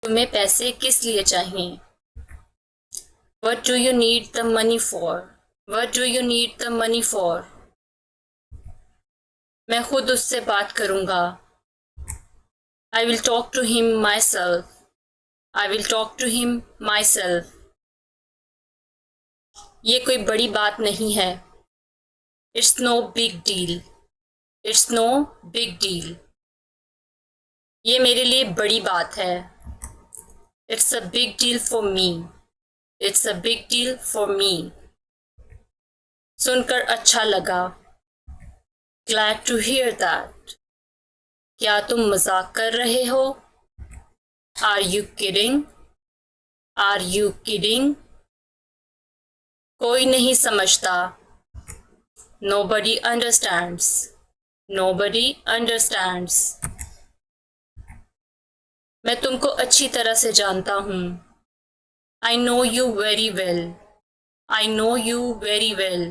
तुम्हें पैसे किस लिए चाहिए? What do you need the money for? What do you need the money for? मैं खुद उससे बात करूंगा। I will talk to him myself. I will talk to him myself. ये कोई बड़ी बात नहीं है। It's no big deal. It's no big deal. ये मेरे लिए बड़ी बात है। It's a big deal for me. It's a big deal for me. सुनकर अच्छा लगा। Glad to hear that. क्या तुम मजाक कर रहे हो? Are you kidding? Are you kidding? कोई नहीं समझता। Nobody understands. Nobody understands. मैं तुमको अच्छी तरह से जानता हूँ। I know you very well. I know you very well.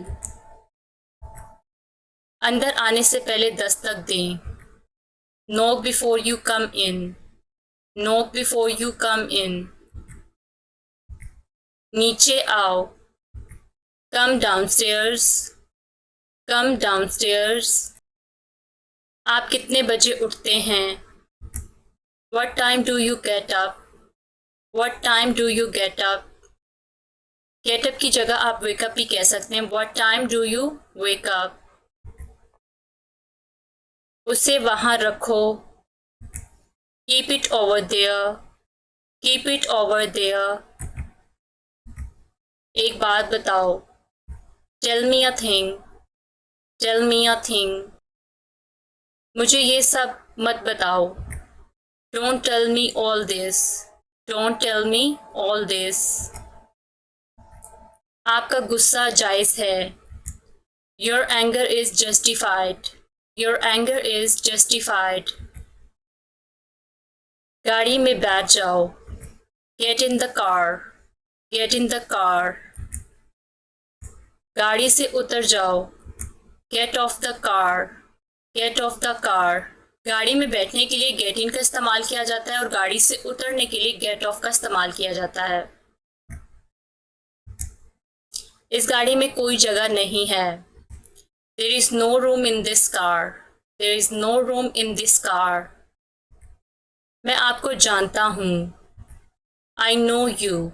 अंदर आने से पहले दस्तक दें। Knock before you come in. Knock before you come in. नीचे आओ। Come downstairs. Come downstairs. आप कितने बजे उठते हैं? What time do you get up? What time do you get up? Get up की जगह आप wake up भी कह सकते हैं। What time do you wake up? उसे वहां रखो। Keep it over there. Keep it over there. एक बात बताओ। Tell me a thing. Tell me a thing. मुझे ये सब मत बताओ। Don't tell me all this. Don't tell me all this. आपका गुस्सा जायज़ है। Your anger is justified. Your anger is justified. गाड़ी में बैठ जाओ। Get in the car. Get in the car. गाड़ी से उतर जाओ। Get off the car. Get off the car. गाड़ी में बैठने के लिए get in का इस्तेमाल किया जाता है और गाड़ी से उतरने के लिए get off का इस्तेमाल किया जाता है। इस गाड़ी में कोई जगह नहीं है। There is no room in this car. There is no room in this car. मैं आपको जानता हूँ। I know you.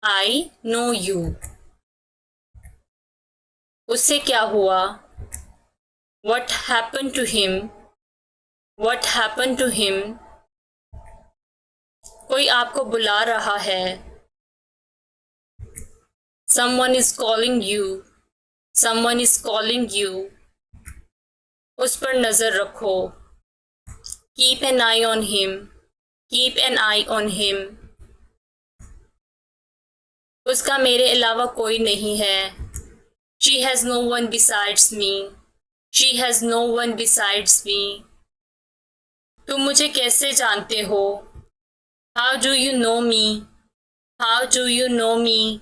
I know you. उससे क्या हुआ? What happened to him? What happened to him? कोई आपको बुला रहा है। Someone is calling you. Someone is calling you. उस पर नजर रखो। Keep an eye on him. Keep an eye on him. उसका मेरे अलावा कोई नहीं है। She has no one besides me. She has no one besides me. तुम मुझे कैसे जानते हो? How do you know me? How do you know me?